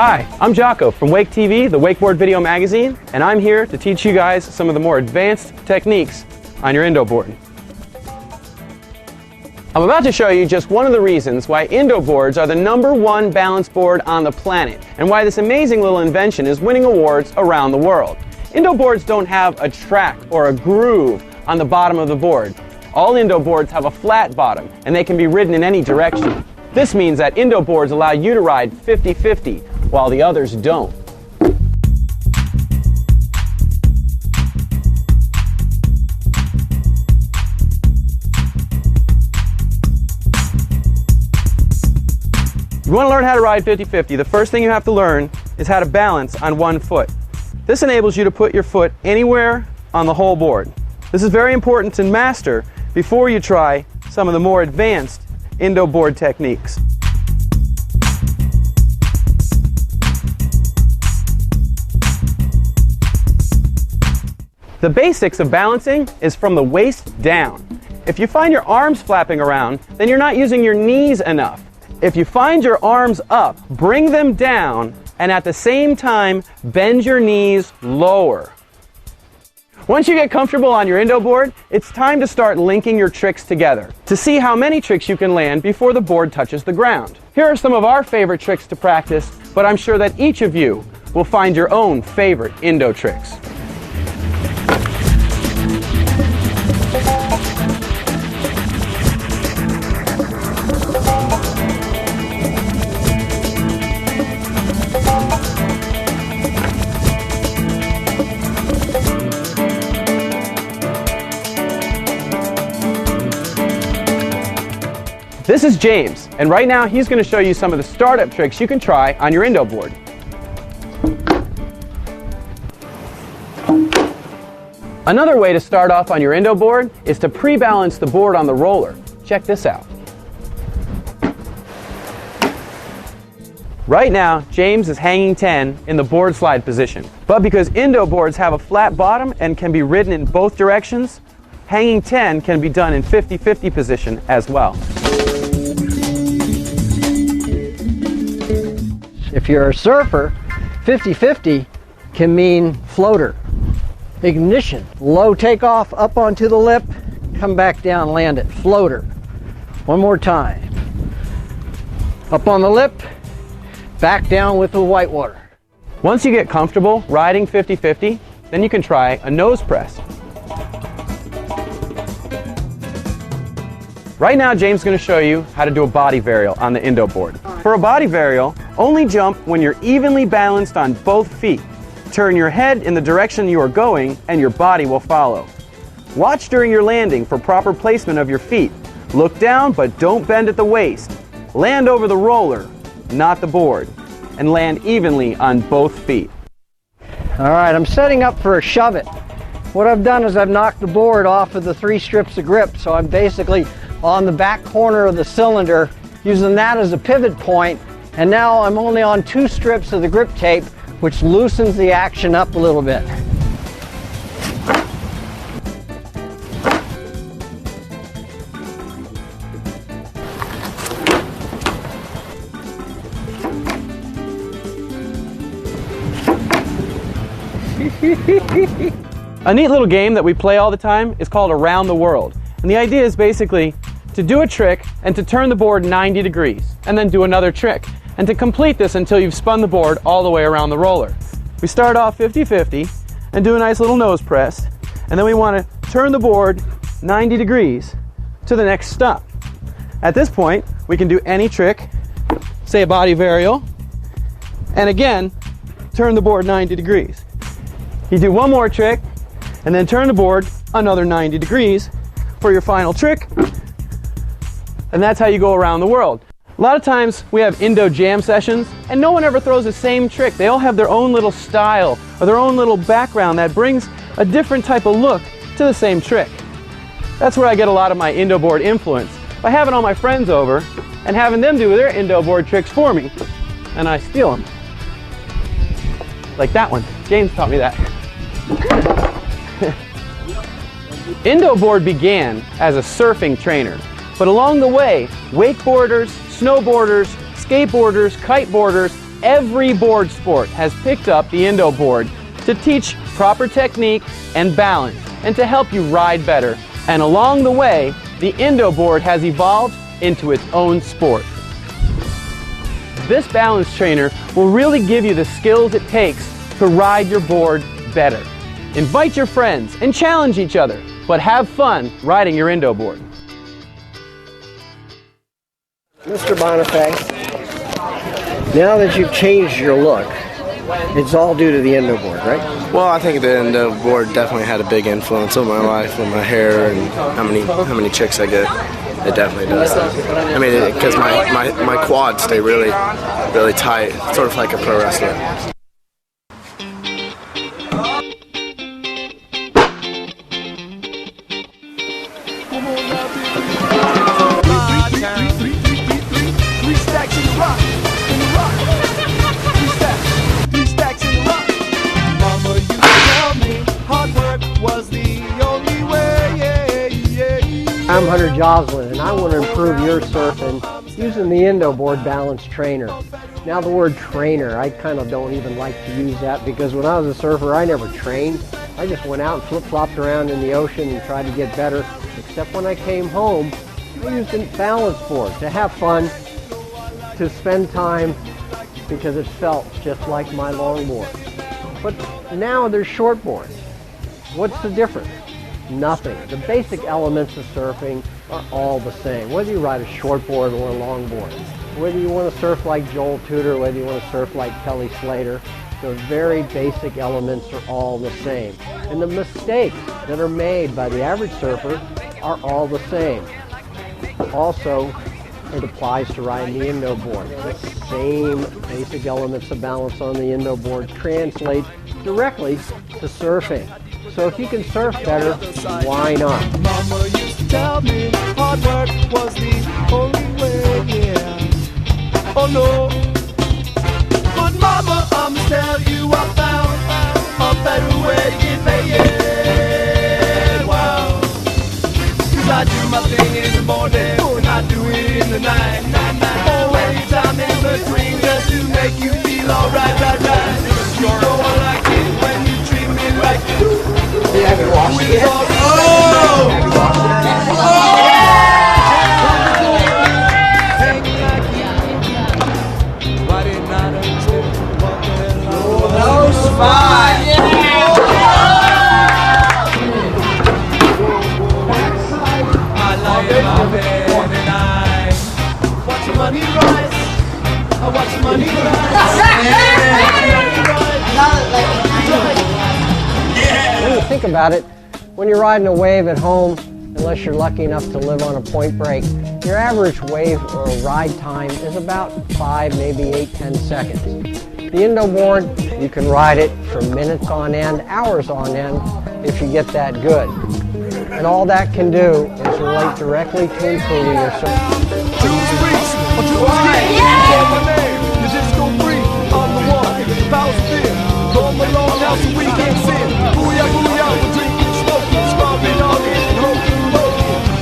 Hi, I'm Jocko from Wake TV, the Wakeboard Video Magazine, and I'm here to teach you guys some of the more advanced techniques on your Indo board. I'm about to show you just one of the reasons why Indo boards are the #1 balance board on the planet, and why this amazing little invention is winning awards around the world. Indo boards don't have a track or a groove on the bottom of the board. All Indo boards have a flat bottom, and they can be ridden in any direction. This means that Indo boards allow you to ride 50-50, while the others don't. If you want to learn how to ride 50-50, the first thing you have to learn is how to balance on one foot. This enables you to put your foot anywhere on the whole board. This is very important to master before you try some of the more advanced Indo board techniques. The basics of balancing is from the waist down. If you find your arms flapping around, then you're not using your knees enough. If you find your arms up, bring them down, and at the same time, bend your knees lower. Once you get comfortable on your Indo board, it's time to start linking your tricks together to see how many tricks you can land before the board touches the ground. Here are some of our favorite tricks to practice, but I'm sure that each of you will find your own favorite Indo tricks. This is James, and right now he's going to show you some of the startup tricks you can try on your Indo board. Another way to start off on your Indo board is to pre-balance the board on the roller. Check this out. Right now, James is hanging 10 in the board slide position. But because Indo boards have a flat bottom and can be ridden in both directions, hanging 10 can be done in 50-50 position as well. If you're a surfer, 50-50 can mean floater. Ignition, low takeoff, up onto the lip, come back down, land it, floater. One more time. Up on the lip, back down with the whitewater. Once you get comfortable riding 50-50, then you can try a nose press. Right now, James is going to show you how to do a body varial on the Indo board. For a body varial, only jump when you're evenly balanced on both feet. Turn your head in the direction you are going, and your body will follow. Watch during your landing for proper placement of your feet. Look down, but don't bend at the waist. Land over the roller, not the board, and land evenly on both feet. All right, I'm setting up for a shove it. What I've done is I've knocked the board off of the 3 strips of grip, so I'm basically on the back corner of the cylinder, using that as a pivot point, and now I'm only on 2 strips of the grip tape, which loosens the action up a little bit. A neat little game that we play all the time is called Around the World. And the idea is basically to do a trick and to turn the board 90 degrees, and then do another trick, and to complete this until you've spun the board all the way around the roller. We start off 50-50 and do a nice little nose press, and then we want to turn the board 90 degrees to the next stop. At this point, we can do any trick, say a body varial, and again, turn the board 90 degrees. You do one more trick, and then turn the board another 90 degrees for your final trick, and that's how you go around the world. A lot of times we have Indo jam sessions, and no one ever throws the same trick. They all have their own little style or their own little background that brings a different type of look to the same trick. That's where I get a lot of my Indo board influence, by having all my friends over and having them do their Indo board tricks for me, and I steal them. Like that one. James taught me that. Indo board began as a surfing trainer, but along the way, wakeboarders, snowboarders, skateboarders, kiteboarders every board sport has picked up the Indo board to teach proper technique and balance and to help you ride better. And along the way, the Indo board has evolved into its own sport. This balance trainer will really give you the skills it takes to ride your board better. Invite your friends and challenge each other, but have fun riding your Indo board. Mr. Bonifay, now that you've changed your look, it's all due to the Indo board, right? Well, I think the Indo board definitely had a big influence on my life with my hair and how many chicks I get. It definitely does. I mean, because my quads stay really tight, sort of like a pro wrestler. I'm Hunter Joslin, and I want to improve your surfing using the Indo board balance trainer. Now the word trainer, I kind of don't even like to use that because when I was a surfer, I never trained. I just went out and flip-flopped around in the ocean and tried to get better, except when I came home, I used a balance board to have fun, to spend time, because it felt just like my longboard. But now there's short boards. What's the difference? Nothing. The basic elements of surfing are all the same, whether you ride a shortboard or a longboard. Whether you want to surf like Joel Tudor, whether you want to surf like Kelly Slater, the very basic elements are all the same. And the mistakes that are made by the average surfer are all the same. Also, it applies to riding the Indo board. The same basic elements of balance on the Indo board translate directly to surfing. So if you can surf better, why not? Mama used to tell me hard work was the only way, yeah. Oh no. But mama, I'ma tell you I found a better way to get paid. Wow. 'Cause I do my thing in the morning and I do it in the night. Oh, anytime in between just to make you feel alright, right. You know I like it when you treat me right. Have you washed it yet? Oh! No spot! Watch your money rise. I watch your money rise. When you think about it, when you're riding a wave at home, unless you're lucky enough to live on a point break, your average wave or ride time is about 5, maybe 8, 10 seconds. The Indo board, you can ride it for minutes on end, hours on end, if you get that good. And all that can do is relate directly to improving your surfing.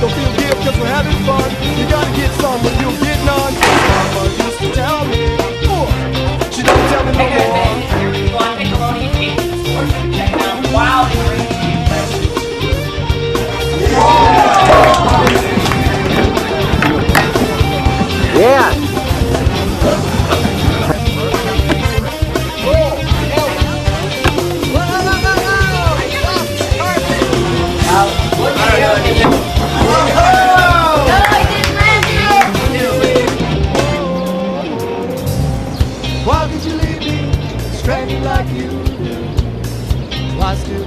Don't feel guilty because we're having fun. You gotta get some when you're getting on. Mama used to tell me, she don't tell me no more. Yeah. Why did you leave me stranded like you do? Why still